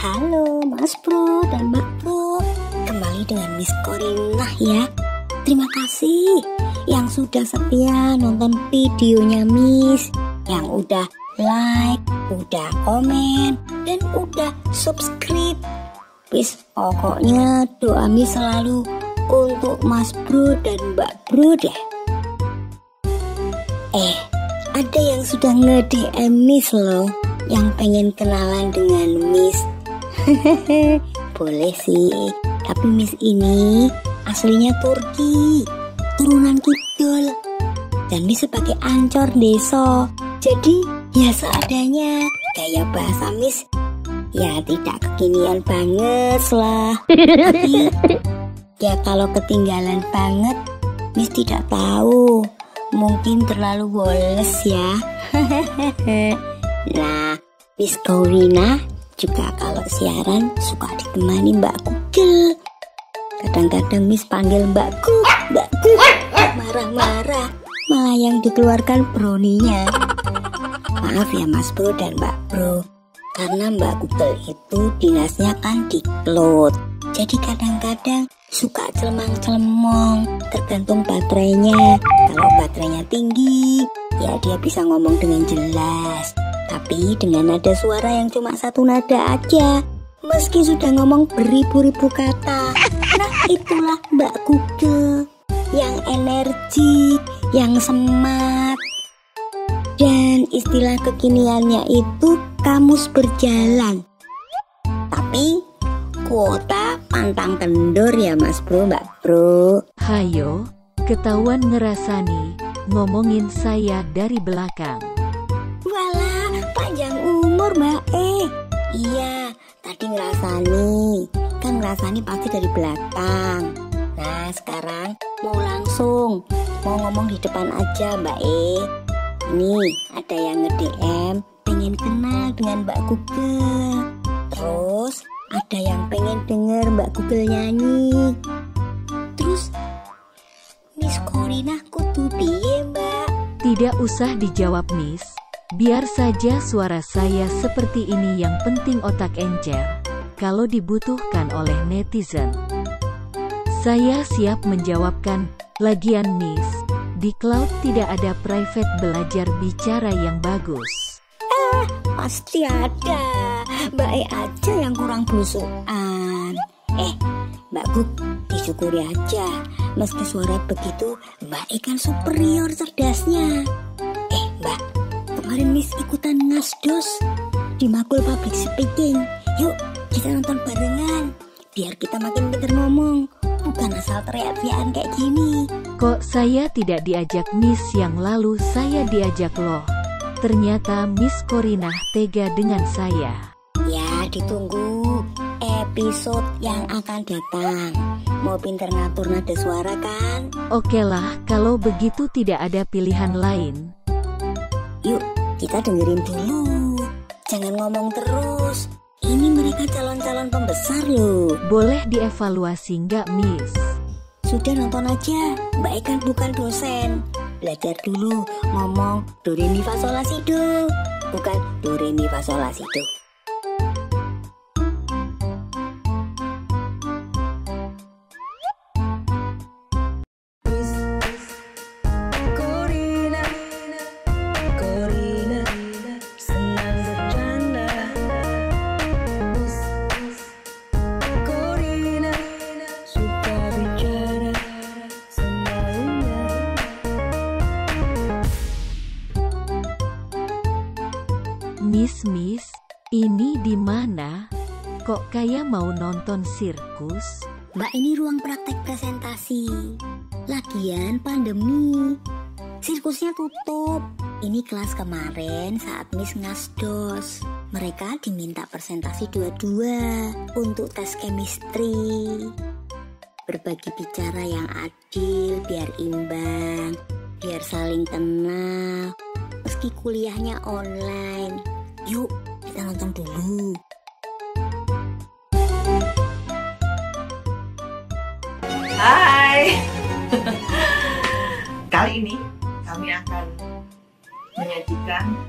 Halo Mas Bro dan Mbak Bro, kembali dengan Miss Corinna ya. Terima kasih yang sudah setia nonton videonya Miss, yang udah like, udah komen, dan udah subscribe. Wis pokoknya doa Miss selalu untuk Mas Bro dan Mbak Bro deh. Ada yang sudah nge-DM Miss loh, yang pengen kenalan dengan Miss. Boleh sih, tapi Miss ini aslinya Turki, turunan kidul, dan Miss sebagai ancor desa. Jadi ya seadanya, gaya bahasa Miss ya tidak kekinian banget lah. Tapi ya kalau ketinggalan banget, Miss tidak tahu, mungkin terlalu woles ya. Nah, Miss Corinna juga kalau siaran suka ditemani Mbak Google. Kadang-kadang Miss panggil Mbak Google, marah-marah, malah yang dikeluarkan browninya. Maaf ya Mas Bro dan Mbak Bro, karena Mbak Google itu dinasnya kan di cloud. Jadi kadang-kadang suka celemang-celemong, tergantung baterainya. Kalau baterainya tinggi, ya dia bisa ngomong dengan jelas, tapi dengan nada suara yang cuma satu nada aja, meski sudah ngomong beribu-ribu kata. Nah itulah Mbak Google, yang energik, yang smart. Dan istilah kekiniannya itu kamus berjalan. Tapi kuota pantang kendor ya Mas Bro, Mbak Bro. Hayo, ketahuan ngerasani, ngomongin saya dari belakang. Walah, panjang umur Mbak Iya, tadi ngerasani, kan ngerasani pasti dari belakang. Nah sekarang mau langsung, mau ngomong di depan aja Mbak Nih ada yang nge-DM pengen kenal dengan Mbak Google. Terus ada yang pengen denger Mbak Google nyanyi. Terus Miss Corinna kudu piye Mbak? Tidak usah dijawab Miss, biar saja suara saya seperti ini, yang penting otak encer. Kalau dibutuhkan oleh netizen, saya siap menjawabkan. Lagian Miss, di cloud tidak ada private belajar bicara yang bagus. Pasti ada, Mbak aja yang kurang blusukan. Mbak Gug, disyukuri aja, meski suara begitu Mbak kan superior cerdasnya. Mbak, kemarin Miss ikutan ngasdos di Makul Public Speaking. Yuk kita nonton barengan, biar kita makin pinter ngomong, bukan asal teriak-teriakan kayak gini. Kok saya tidak diajak Miss, yang lalu saya diajak loh. Ternyata Miss Corinna tega dengan saya. Ya ditunggu episode yang akan datang. Mau pinter ngatur nada suara kan? Oke lah, kalau begitu tidak ada pilihan lain. Yuk kita dengerin dulu, jangan ngomong terus. Ini mereka calon-calon pembesar loh. Boleh dievaluasi nggak Miss? Sudah nonton aja, Mbak kan bukan dosen. Belajar dulu ngomong do re mi fa sol la si do, bukan do re mi fa sol la si do. Miss, ini di mana? Kok kayak mau nonton sirkus? Mbak, ini ruang praktek presentasi. Lagian pandemi, sirkusnya tutup. Ini kelas kemarin saat Miss ngasdos. Mereka diminta presentasi dua-dua untuk tes chemistry. Berbagi bicara yang adil, biar imbang, biar saling kenal. Meski kuliahnya online. Yuk, kita nonton dulu. Hai. Kali ini kami akan menyajikan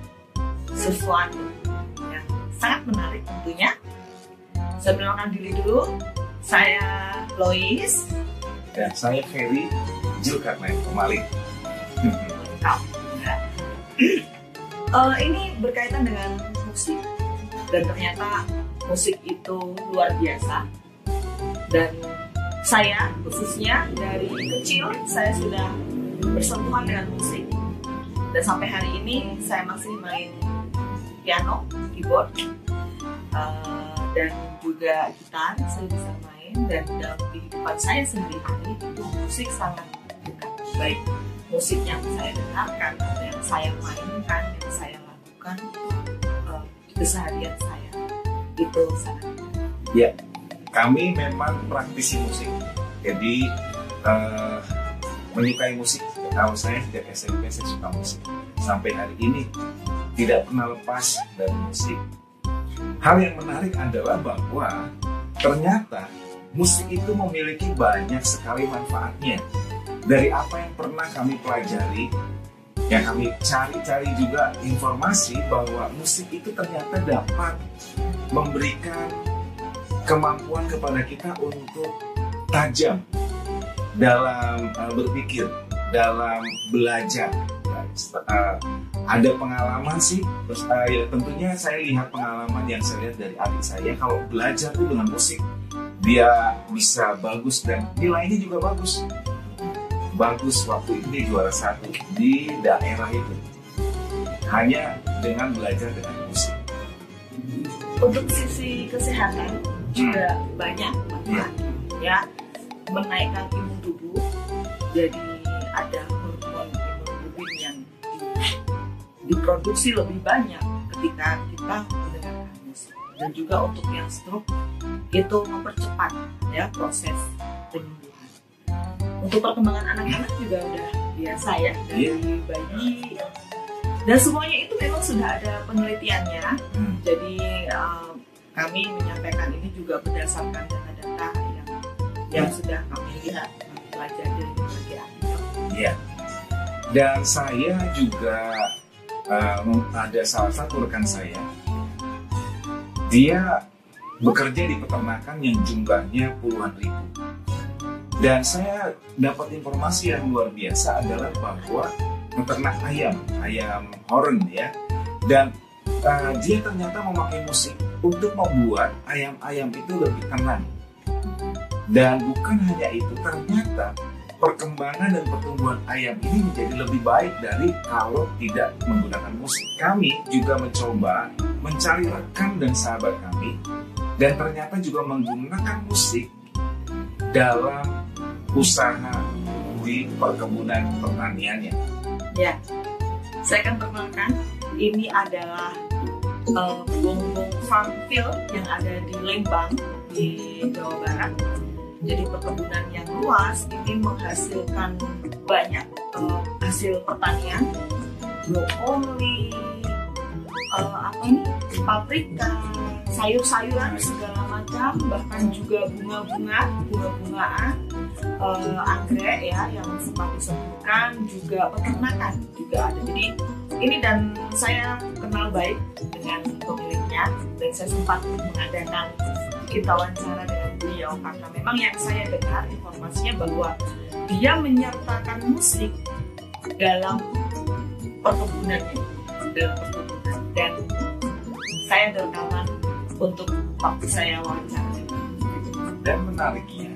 sesuatu yang sangat menarik tentunya. Saya perkenalkan diri dulu. Saya Lois. Dan saya Ferry Zulkarnain Pemaling. Ini berkaitan dengan musik, dan ternyata musik itu luar biasa. Dan saya khususnya dari kecil saya sudah bersentuhan dengan musik, dan sampai hari ini saya masih main piano, keyboard, dan juga gitar saya bisa main. Dan dalam kehidupan saya sehari-hari itu musik sangat dekat, baik musik yang saya dengarkan atau yang saya mainkan, yang saya lakukan keseharian saya itu sangat dekat. Ya, kami memang praktisi musik, jadi menyukai musik. Kalau saya sejak SMP saya suka musik, sampai hari ini tidak pernah lepas dari musik. Hal yang menarik adalah bahwa ternyata musik itu memiliki banyak sekali manfaatnya. Dari apa yang pernah kami pelajari, yang kami cari-cari juga informasi bahwa musik itu ternyata dapat memberikan kemampuan kepada kita untuk tajam dalam berpikir, dalam belajar. Ada pengalaman sih, ya tentunya saya lihat pengalaman yang saya lihat dari adik saya. Kalau belajar itu dengan musik, dia bisa bagus dan nilainya juga bagus. Bagus waktu itu dia juara 1 di daerah itu, hanya dengan belajar dengan musik. Untuk sisi kesehatan juga banyak manfaatnya, ya, menaikkan imun tubuh. Jadi ada hormon hemoglobin yang diproduksi lebih banyak ketika kita mendengarkan musik. Dan juga untuk yang stroke itu mempercepat ya proses penyembuhan. Untuk perkembangan anak-anak juga udah biasa ya, dari bayi, dan semuanya itu memang sudah ada penelitiannya. Jadi kami menyampaikan ini juga berdasarkan data-data yang sudah kami lihat, kami pelajari dari berbagai artikel. Iya. Dan saya juga ada salah satu rekan saya, dia bekerja di peternakan yang jumlahnya puluhan ribu. Dan saya dapat informasi yang luar biasa adalah bahwa peternak ayam horn ya, dan dia ternyata memakai musik untuk membuat ayam-ayam itu lebih tenang. Dan bukan hanya itu, ternyata perkembangan dan pertumbuhan ayam ini menjadi lebih baik dari kalau tidak menggunakan musik. Kami juga mencoba mencari rekan dan sahabat kami, dan ternyata juga menggunakan musik dalam usaha di perkebunan pertaniannya. Ya, saya akan perkenalkan, ini adalah Bongbong Farm Field yang ada di Lembang di Jawa Barat. Jadi perkebunan yang luas ini menghasilkan banyak hasil pertanian, brokoli, paprika, sayur-sayuran segala macam, bahkan juga bunga-bungaan, anggrek ya yang sempat disebutkan, juga peternakan juga ada. Jadi ini, dan saya kenal baik dengan pemiliknya, dan saya sempat mengadakan kita wawancara dengan beliau karena memang yang saya dengar informasinya bahwa dia menyertakan musik dalam perkebunannya, dan saya rekaman untuk waktu saya wawancara. Dan menariknya,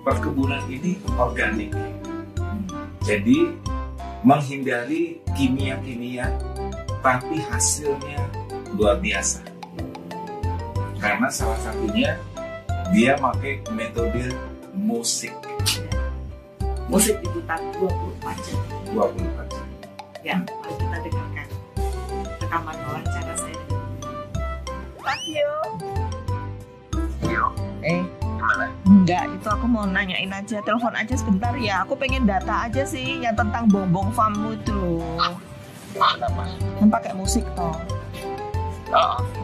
perkebunan ini organik, jadi menghindari kimia-kimia, tapi hasilnya luar biasa. Karena salah satunya dia pakai metode musik. Musik diputar 24 jam. 24 jam. Ya, mari kita dengarkan rekaman wawancara saya. Pak Yo. Gimana? Enggak, itu aku mau nanyain aja, telepon aja sebentar ya. Aku pengen data aja sih yang tentang Bongbong Farmmu itu loh. Kenapa? Yang pakai musik toh.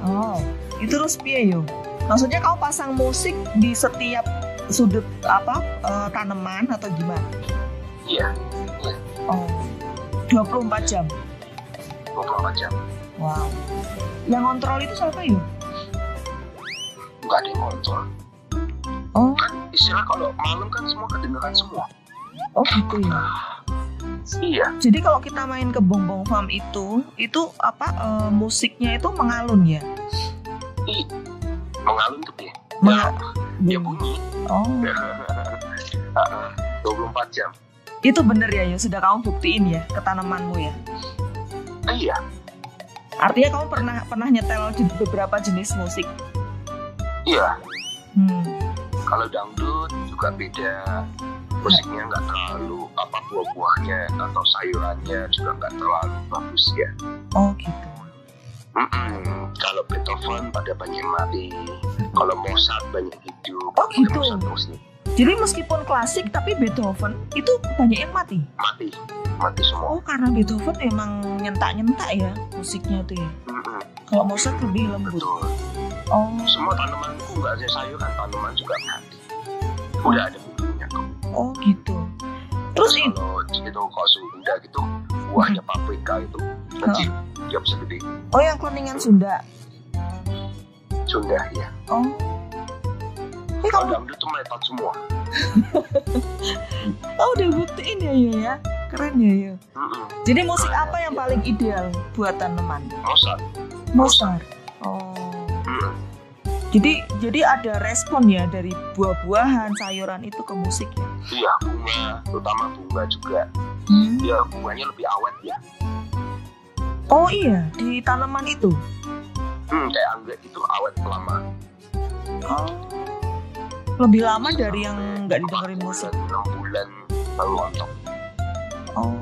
Oh, itu terus piye yo? Maksudnya kau pasang musik di setiap sudut tanaman atau gimana? Iya. Oh, 24 jam. 24 jam. Wow. Yang kontrol itu siapa yo? nggak ada yang kontrol. Oh, Kan istilah kalau malam kan semua kedengaran semua. oh gitu ya. Iya, Jadi kalau kita main ke Bongbong Farm itu apa musiknya itu mengalun ya? mengalun tuh ya. Menga- Dia bunyi. Oh, 24 jam. itu bener ya, Yo. Sudah kamu buktiin ya ke tanamanmu ya. Iya, Artinya kamu pernah nyetel beberapa jenis musik. iya. Hmm. Kalau dangdut juga beda. Musiknya nggak terlalu buah-buahnya atau sayurannya juga nggak terlalu bagus ya. Oh gitu. Kalau Beethoven pada banyak mati, kalau Mozart banyak hidup. Oh, gitu. Mozart musik Jadi meskipun klasik tapi Beethoven itu banyak yang mati. mati semua. Oh karena Beethoven emang nyentak-nyentak ya musiknya tuh ya. Kalau Mozart lebih lembut. Betul. Oh. Semua tanamanku nggak hanya sayuran, tanaman juga mati. Udah ada buktinya kok. Oh gitu. Terus Kalau Sunda gitu, buahnya paprika itu kecil, dia bisa gede. oh yang keningan Sunda. Sunda ya. Oh. Kalau Kamu dangdut tuh meletot semua. udah buktiin ya Yo ya. Keren ya Yo. Jadi musik apa yang paling ideal buat tanaman? Mozart. Oh. Jadi ada respon ya dari buah-buahan, sayuran itu ke musik ya? Iya, bunga, terutama bunga juga. Ya, bunganya lebih awet ya. Oh iya, di tanaman itu? Kayak anggrek itu awet lama. Oh. Lebih lama dari yang nggak didengerin musik? 6 bulan baru rontok. Oh.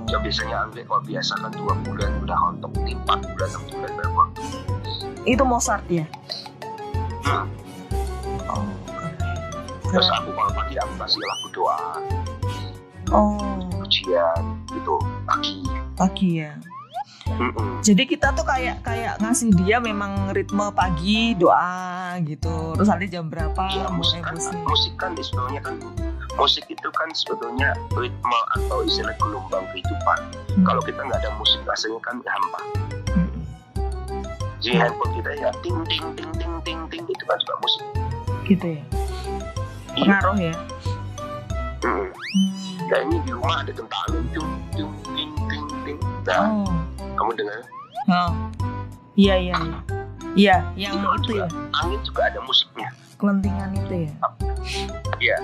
Ya biasanya anggrek kalau biasa kan 2 bulan udah rontok, 4 bulan, 6 bulan baru rontok. Itu Mozart ya? Oh, Terus aku kalau pagi aku kasih lagu doa, pujian gitu pagi ya. Jadi kita tuh kayak ngasih dia memang ritme pagi doa gitu. Terus nanti jam berapa ya, mulai musik kan sebetulnya kan musik itu kan sebetulnya ritme atau istilah gelombang kehidupan. Kalau kita nggak ada musik rasanya kan hampa. Jadi handphone kita ya ting ting ting ting ting ting itu kan juga musik. Gitu ya. Pengaruh ya. Ya ini di rumah ada kentangin ting ting ting ting ting. Nah, kamu dengar? Oh. Iya. Iya, yang itu juga, ya. Angin juga ada musiknya. Kelentingan itu ya. Iya.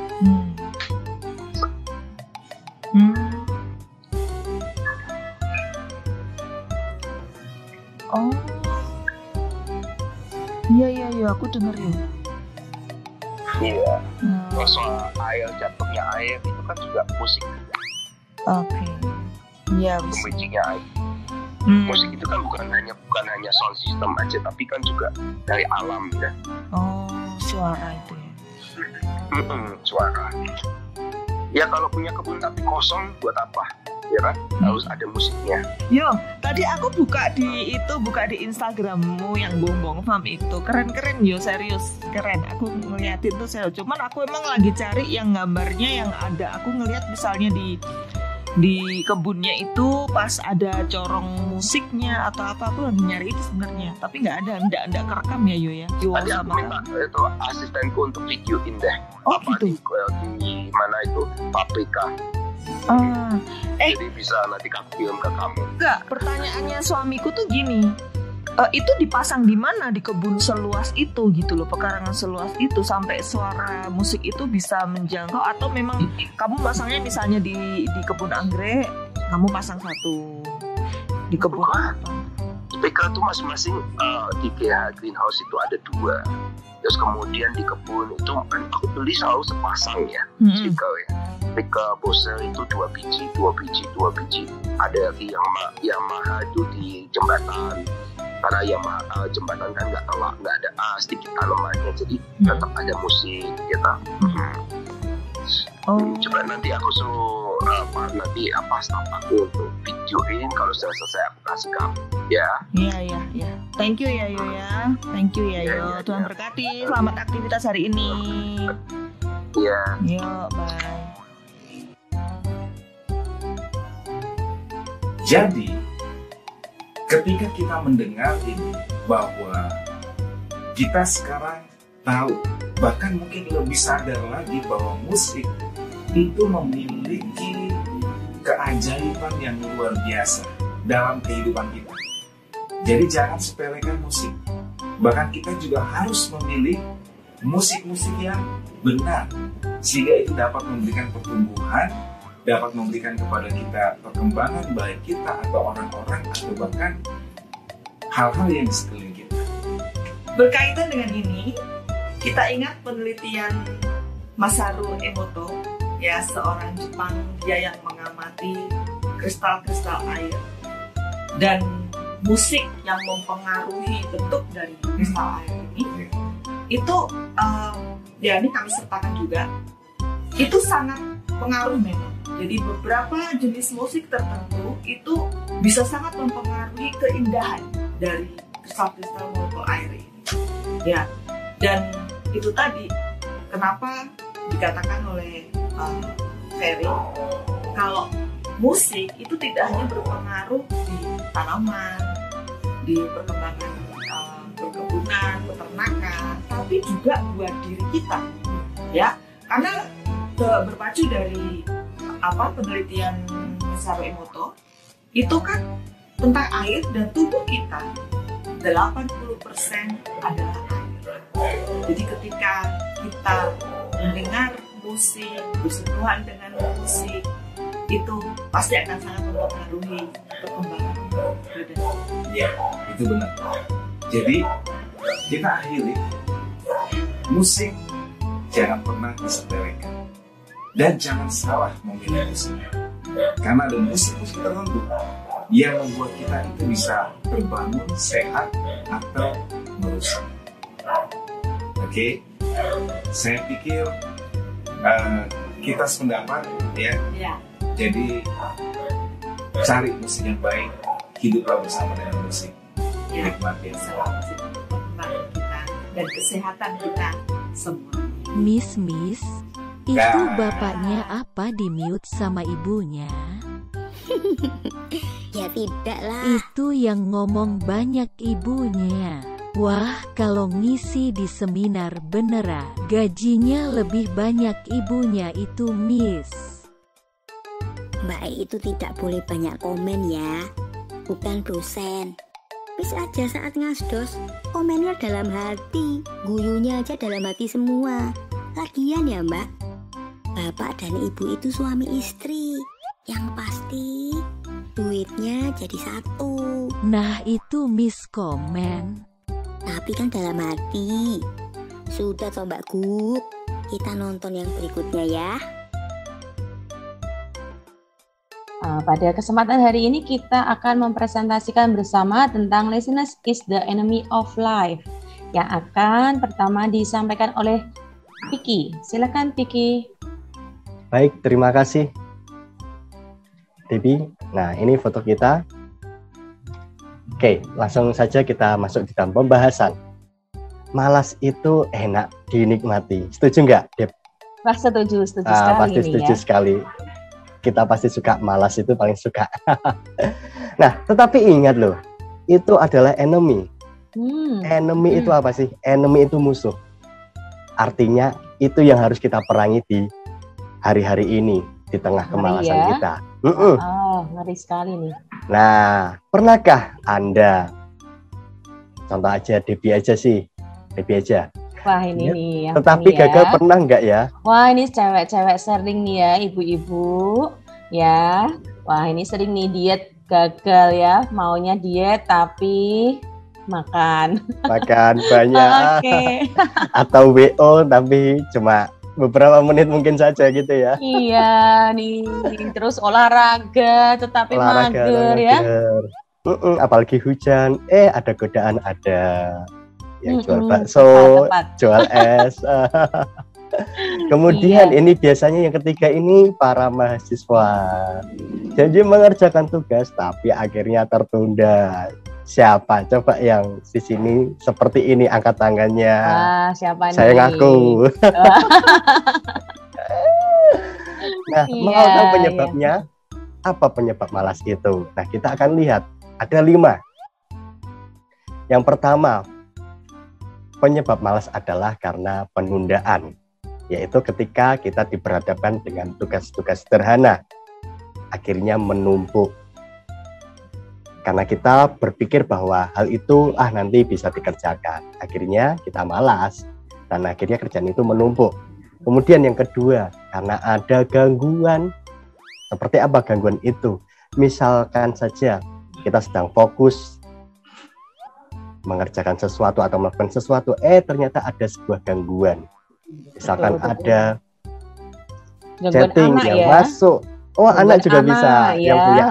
Oh. Iya, aku denger ya. Iya. Soal air, jatuhnya air itu kan juga musik. Oke. Iya, Pemicunya air. Musik itu kan bukan hanya sound system aja, tapi kan juga dari alam ya. Oh, suara itu ya. Suara. Ya kalau punya kebun tapi kosong buat apa? Ya kan? Harus ada musiknya. Yo, tadi aku buka di Instagrammu yang Bongbong Farm itu. Keren yo, serius. Keren. Aku ngeliatin tuh serius. Cuman aku emang lagi cari yang gambarnya yang ada. Aku ngeliat misalnya di kebunnya itu pas ada corong musiknya atau apa, aku lagi nyari itu sebenarnya. Tapi nggak kerekam ya Yo ya. Tadi aku minta itu asistenku untuk videoin deh. Oh apa gitu. Di mana itu paprika. Jadi bisa nanti aku kirim ke kamu. Enggak, pertanyaannya suamiku tuh gini. Itu dipasang di mana di kebun seluas itu gitu loh, pekarangan seluas itu sampai suara musik itu bisa menjangkau, atau memang kamu pasangnya misalnya di kebun anggrek, kamu pasang satu di kebun apa? Speaker itu masing-masing di greenhouse itu ada 2. Terus kemudian di kebun itu kan aku beli selalu sepasang ya speaker ya. Speaker Bose itu 2 biji. Ada di Yamaha itu di jembatan. Karena Yamaha jembatan kan nggak ada sedikit tanamannya, jadi tetap ada musik gitu. Coba nanti aku suruh staff aku untuk videoin, kalau sudah selesai aku kasih kamu ya. Iya. Thank you ya Yo ya. Thank you ya Yo. Tuhan berkati. Selamat aktivitas hari ini. Iya. Yo, bye. Jadi, ketika kita mendengar ini bahwa kita sekarang tahu, bahkan mungkin lebih sadar lagi bahwa musik itu memiliki keajaiban yang luar biasa dalam kehidupan kita. Jadi jangan sepelekan musik. Bahkan kita juga harus memilih musik-musik yang benar, sehingga itu dapat memberikan pertumbuhan, dapat memberikan kepada kita perkembangan baik kita atau orang-orang atau bahkan hal-hal yang di sekeliling kita. Berkaitan dengan ini, kita ingat penelitian Masaru Emoto, ya, seorang Jepang, dia yang mengamati kristal-kristal air dan musik yang mempengaruhi bentuk dari kristal air ini. Itu ya ini kami sertakan juga, itu sangat pengaruh memang. Jadi beberapa jenis musik tertentu itu bisa sangat mempengaruhi keindahan dari kristal-kristal molekul air ini. Ya, dan itu tadi kenapa dikatakan oleh Ferry kalau musik itu tidak hanya berpengaruh di tanaman, di perkembangan perkebunan, peternakan, tapi juga buat diri kita, ya. Karena berpacu dari penelitian Masaru Emoto itu kan tentang air, dan tubuh kita 80% adalah air. Jadi ketika kita mendengar musik, bersentuhan dengan musik, itu pasti akan sangat mempengaruhi perkembangan badan. Ya, itu benar. Jadi kita akhiri, musik jangan pernah disepelekan dan jangan salah memilih musik, karena ada musik-musik tertentu yang membuat kita itu bisa terbangun, sehat atau merusak. Oke, saya pikir kita sependapat, ya. Jadi cari musik yang baik, hiduplah bersama dengan musik. Nikmati perkembangan kita dan kesehatan kita semua. Miss, itu bapaknya apa di mute sama ibunya? Ya tidak lah. Itu yang ngomong banyak ibunya. Wah, kalau ngisi di seminar beneran, gajinya lebih banyak ibunya itu, Miss. Mbak itu tidak boleh banyak komen ya, bukan dosen. Bis aja saat ngasdos, komennya dalam hati, guyunya aja dalam hati semua. Lagian ya Mbak, bapak dan ibu itu suami istri, yang pasti duitnya jadi satu. Nah itu Miss komen. Tapi kan dalam hati. Sudah toh Mbak Gup, kita nonton yang berikutnya ya. Pada kesempatan hari ini kita akan mempresentasikan bersama tentang laziness is the enemy of life, yang akan pertama disampaikan oleh Piki. Silakan Piki. Baik, terima kasih Debbie. Nah, ini foto kita. Oke, langsung saja kita masuk di dalam pembahasan. Malas itu enak dinikmati. Setuju nggak, Deb? Wah, setuju sekali. Pasti setuju sekali. Kita pasti suka, malas itu paling suka. Nah, tetapi ingat loh, itu adalah enemy. Enemy itu apa sih? Enemy itu musuh. Artinya itu yang harus kita perangi di hari-hari ini, di tengah kemalasan kita. Ngeri sekali nih. Nah, pernahkah Anda, contoh aja Debbie aja sih, Debbie aja. Wah ini ya. Nih yang tetapi ini gagal ya. Pernah nggak ya? Wah ini cewek-cewek sering nih ya, ibu-ibu ya. Wah ini sering nih diet gagal ya, maunya diet tapi makan banyak. Atau WO tapi cuma beberapa menit mungkin saja gitu ya. Iya nih, terus olahraga tetapi mager ya. Apalagi hujan, ada godaan, ada yang jual bakso, jual es. Kemudian ini biasanya yang ketiga ini para mahasiswa janji mengerjakan tugas tapi akhirnya tertunda. Siapa coba yang di sini seperti ini, angkat tangannya? Siapa nih? Saya ngaku. Nah, mau tahu penyebabnya? Apa penyebab malas itu? Nah, kita akan lihat ada 5. Yang pertama, penyebab malas adalah karena penundaan, yaitu ketika kita diperhadapkan dengan tugas-tugas sederhana, akhirnya menumpuk. Karena kita berpikir bahwa hal itu nanti bisa dikerjakan, akhirnya kita malas, dan akhirnya kerjaan itu menumpuk. Kemudian yang kedua, karena ada gangguan. Seperti apa gangguan itu? Misalkan saja kita sedang fokus mengerjakan sesuatu atau melakukan sesuatu, ternyata ada sebuah gangguan. Misalkan ada chatting yang masuk. Anak juga bisa, yang punya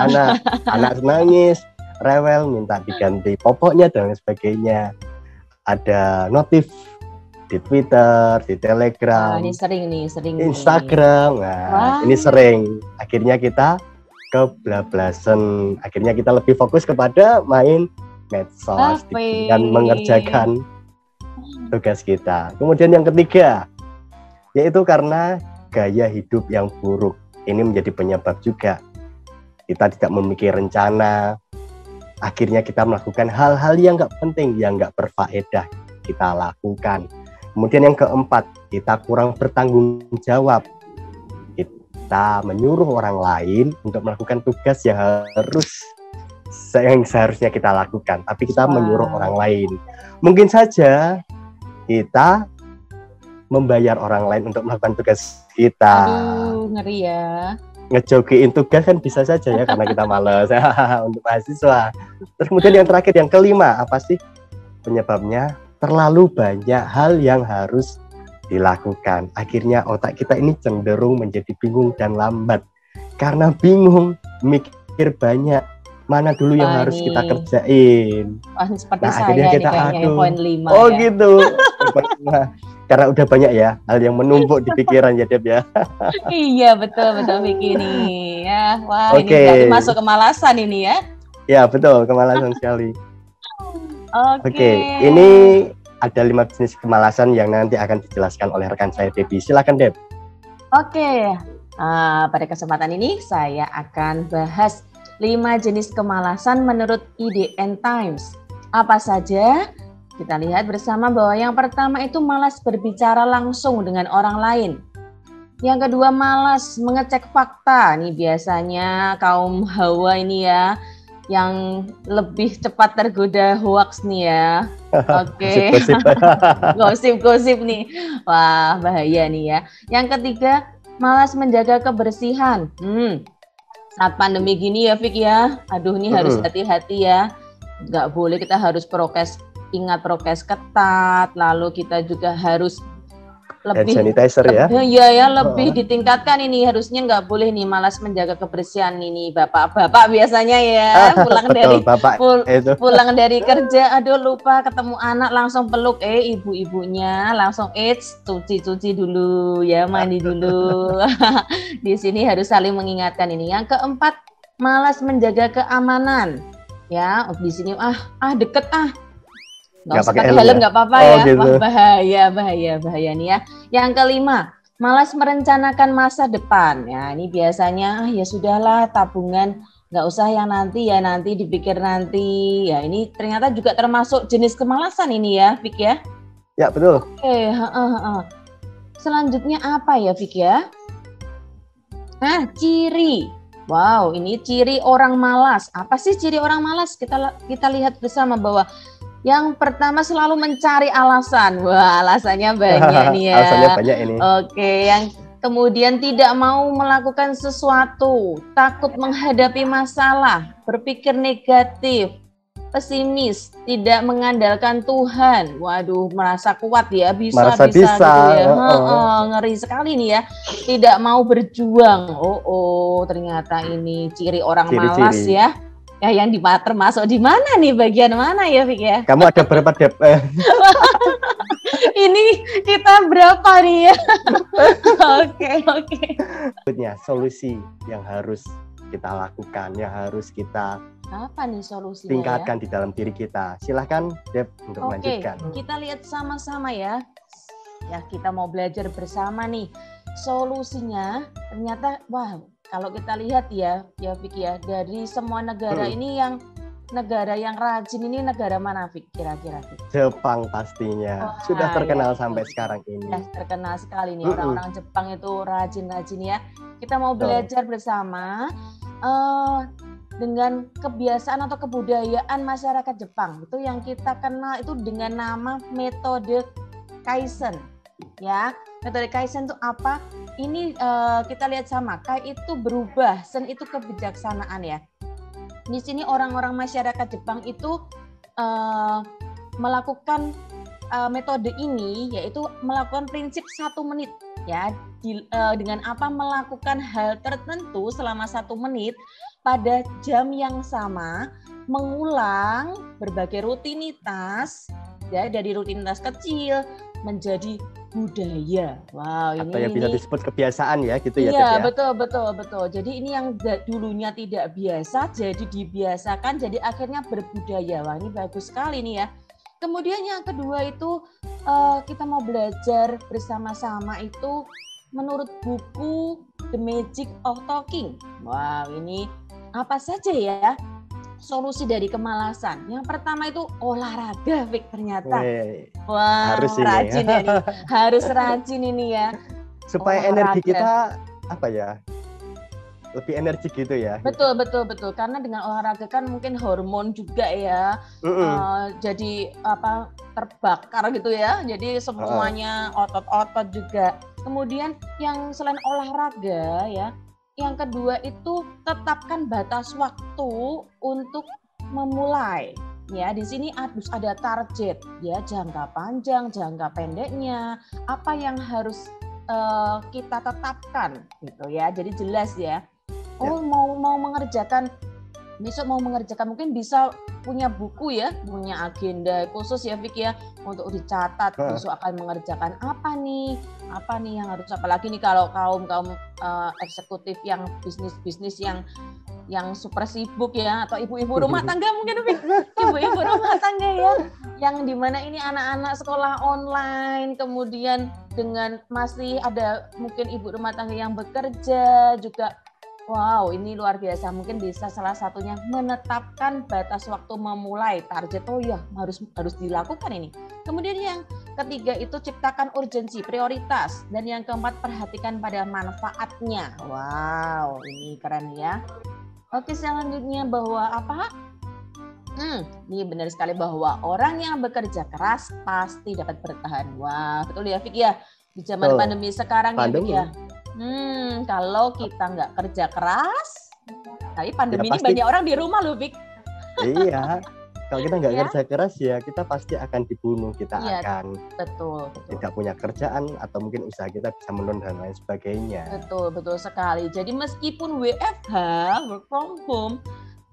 anak nangis, rewel, minta diganti popoknya dan sebagainya. Ada notif di Twitter, di Telegram, ini sering Instagram. Ini sering. Akhirnya kita kebablasan. Akhirnya kita lebih fokus kepada main medsos dan mengerjakan tugas kita. Kemudian yang ketiga, yaitu karena gaya hidup yang buruk. Ini menjadi penyebab juga. Kita tidak memikirkan rencana. Akhirnya kita melakukan hal-hal yang nggak penting, yang nggak berfaedah kita lakukan. Kemudian yang keempat, kita kurang bertanggung jawab. Kita menyuruh orang lain untuk melakukan tugas yang seharusnya kita lakukan, tapi kita menyuruh orang lain. Mungkin saja kita membayar orang lain untuk melakukan tugas kita. Aduh, ngeri ya. Ngejogein tugas kan bisa saja ya, karena kita malas untuk mahasiswa. Terus kemudian yang terakhir, yang kelima, apa sih penyebabnya? Terlalu banyak hal yang harus dilakukan. Akhirnya otak kita ini cenderung menjadi bingung dan lambat. Karena bingung, mikir banyak. Mana dulu yang harus kita kerjain. Seperti akhirnya kita poin 5 ya. Gitu. Karena udah banyak ya hal yang menumpuk di pikiran ya, Deb ya. Iya, betul Vicky nih. Ya, wah, ini berarti masuk kemalasan ini ya. Ya, betul, kemalasan sekali. Oke, ini ada 5 jenis kemalasan yang nanti akan dijelaskan oleh rekan saya, Debbie. Silakan, Deb. Oke, pada kesempatan ini saya akan bahas 5 jenis kemalasan menurut IDN Times. Apa saja? Kita lihat bersama bahwa yang pertama itu malas berbicara langsung dengan orang lain. Yang kedua, malas mengecek fakta. Nih biasanya kaum Hawa ini ya, yang lebih cepat tergoda hoax nih ya. Oke. Gosip-gosip nih. Wah, bahaya nih ya. Yang ketiga, malas menjaga kebersihan. Saat pandemi gini ya, Fik ya. Aduh, ini harus hati-hati ya. Nggak boleh, kita harus ingat prokes ketat. Lalu kita juga harus lebih sanitizer ya. Iya, lebih ditingkatkan ini. Harusnya nggak boleh nih malas menjaga kebersihan ini. Bapak-bapak biasanya ya pulang dari kerja, aduh lupa ketemu anak, langsung peluk ibu-ibunya, langsung cuci dulu ya, mandi dulu. Di sini harus saling mengingatkan ini. Yang keempat, malas menjaga keamanan. Ya, di sini deket nggak usah pakai helm nggak apa-apa ya. Gitu. Wah, bahaya nih ya. Yang kelima, malas merencanakan masa depan. Ya, ini biasanya ya sudahlah, tabungan nggak usah yang nanti dipikir nanti. Ya, ini ternyata juga termasuk jenis kemalasan ini ya, Fik ya. Ya, betul. Oke, selanjutnya apa ya, Fik ya? Ciri. Wow, ini ciri orang malas. Apa sih ciri orang malas? Kita lihat bersama bahwa yang pertama selalu mencari alasan. Wah, alasannya banyak nih ya. Alasannya banyak ini. Oke, yang kemudian tidak mau melakukan sesuatu, takut menghadapi masalah, berpikir negatif, pesimis, tidak mengandalkan Tuhan. Waduh, merasa kuat ya, bisa gitu ya. Ngeri sekali nih ya. Tidak mau berjuang. Ternyata ini ciri orang malas ya. Ya, yang termasuk di mana nih, bagian mana ya, Fik ya? Kamu ada berapa, Dep? Ini kita berapa nih ya? Oke. Solusi yang harus kita lakukan, yang harus kita apa nih solusinya tingkatkan di dalam diri kita. Silahkan, Dep, untuk melanjutkan. Kita lihat sama-sama ya. Ya, kita mau belajar bersama nih. Solusinya ternyata, kalau kita lihat ya Vicky ya, dari semua negara ini yang negara yang rajin ini negara mana, Fik? Kira-kira, Fik? Jepang pastinya. Sudah terkenal sampai sekarang ini. Sudah terkenal sekali nih orang-orang Jepang itu rajin-rajin ya. Kita mau belajar bersama dengan kebiasaan atau kebudayaan masyarakat Jepang. Itu yang kita kenal itu dengan nama metode Kaizen. Ya, metode Kaizen itu apa? Ini kita lihat sama. Kai itu berubah, Sen itu kebijaksanaan ya. Di sini orang-orang masyarakat Jepang itu melakukan metode ini, yaitu melakukan prinsip 1 menit ya, dengan apa? Melakukan hal tertentu selama 1 menit pada jam yang sama, mengulang berbagai rutinitas ya, dari rutinitas kecil menjadi budaya. Wow, atau yang bisa disebut kebiasaan ya, gitu ya. Iya, betul. Jadi ini yang dulunya tidak biasa jadi dibiasakan, jadi akhirnya berbudaya. Wah, ini bagus sekali nih ya. Kemudian yang kedua itu kita mau belajar bersama-sama itu menurut buku The Magic of Talking. Wow, ini apa saja ya solusi dari kemalasan? Yang pertama itu olahraga, Fik, ternyata. Wah, harus rajin ya nih. Harus rajin ini ya. Supaya energi kita apa ya? Lebih energi gitu ya. Betul. Karena dengan olahraga kan mungkin hormon juga ya. Jadi apa? Terbakar gitu ya. Jadi semuanya otot-otot juga. Kemudian yang selain olahraga ya, yang kedua itu tetapkan batas waktu untuk memulai. Ya, di sini harus ada target ya, jangka panjang, jangka pendeknya, apa yang harus kita tetapkan gitu ya. Jadi jelas ya. Oh, mau mengerjakan besok, mau mengerjakan, mungkin bisa punya buku ya, punya agenda khusus ya, Fik ya, untuk dicatat besok akan mengerjakan apa nih yang harus, apalagi nih kalau kaum eksekutif yang bisnis yang super sibuk ya, atau ibu-ibu rumah tangga mungkin, Fik, ibu-ibu rumah tangga ya, yang dimana ini anak-anak sekolah online, kemudian dengan masih ada mungkin ibu rumah tangga yang bekerja juga. Wow, ini luar biasa. Mungkin bisa salah satunya menetapkan batas waktu memulai, target. Oh ya, harus dilakukan ini. Kemudian yang ketiga itu ciptakan urgensi, prioritas. Dan yang keempat, perhatikan pada manfaatnya. Wow, ini keren ya. Oke, selanjutnya bahwa apa? Ini benar sekali bahwa orang yang bekerja keras pasti dapat bertahan. Wah, betul ya, Fik ya. Di zaman pandemi sekarang ya, Fik ya. Kalau kita nggak kerja keras, tapi pandemi ini banyak orang di rumah loh, Fik. Iya, kalau kita nggak kerja keras ya kita pasti akan dibunuh, kita akan tidak punya kerjaan atau mungkin usaha kita bisa menurun dan lain sebagainya. Betul sekali. Jadi meskipun WFH, work from home,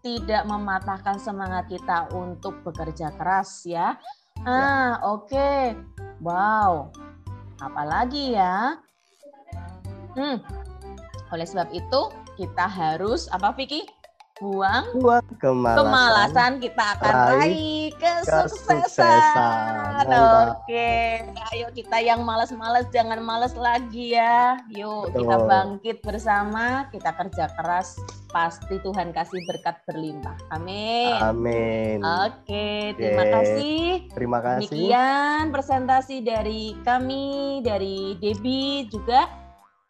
tidak mematahkan semangat kita untuk bekerja keras ya. Oke. Wow, apalagi ya? Oleh sebab itu kita harus apa, Vicky? Buang kemalasan, kita akan raih kesuksesan. Oke, ayo kita yang malas-malas jangan malas lagi ya. Yuk kita bangkit bersama, kita kerja keras, pasti Tuhan kasih berkat berlimpah. Amin. Oke, terima kasih. Demikian presentasi dari kami, dari Debbie juga.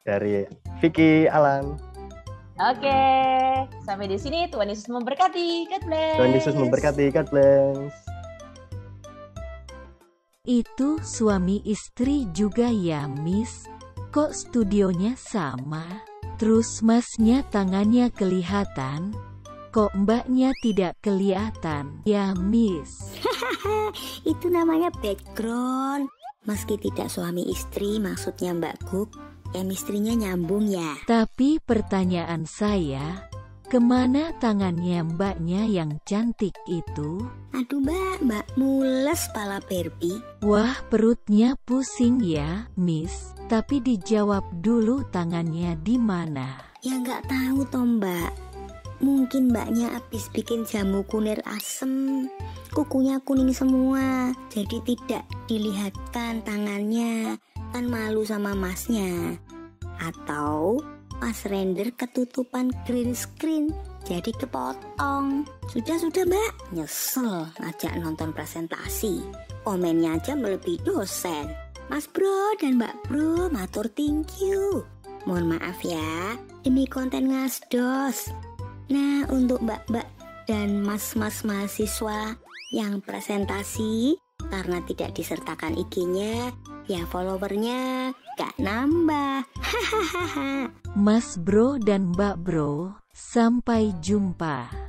Dari Vicky, Alan. Oke, sampai di sini. Tuhan Yesus memberkati. God bless. Tuhan Yesus memberkati. God bless. Itu suami istri juga ya, Miss? Kok studionya sama? Terus masnya tangannya kelihatan? Kok mbaknya tidak kelihatan? Ya, Miss. Itu namanya background. Meski tidak suami istri, maksudnya Mbak Guk, chemistry-nya nyambung ya. Tapi pertanyaan saya, kemana tangannya mbaknya yang cantik itu? Aduh mbak mules pala Barbie. Wah, perutnya pusing ya, Miss. Tapi dijawab dulu tangannya di mana? Ya nggak tahu toh mbak. Mungkin mbaknya habis bikin jamu kunir asem. Kukunya kuning semua, jadi tidak dilihatkan tangannya. Kan malu sama masnya. Atau pas render ketutupan green screen, jadi kepotong. Sudah Mbak, nyesel ngajak nonton presentasi. Komennya aja melebihi dosen. Mas Bro dan Mbak Bro, matur thank you. Mohon maaf ya, demi konten ngasdos. Nah, untuk mbak-mbak dan mas-mas mahasiswa yang presentasi, karena tidak disertakan IG-nya, ya followernya gak nambah. Mas Bro dan Mbak Bro, sampai jumpa.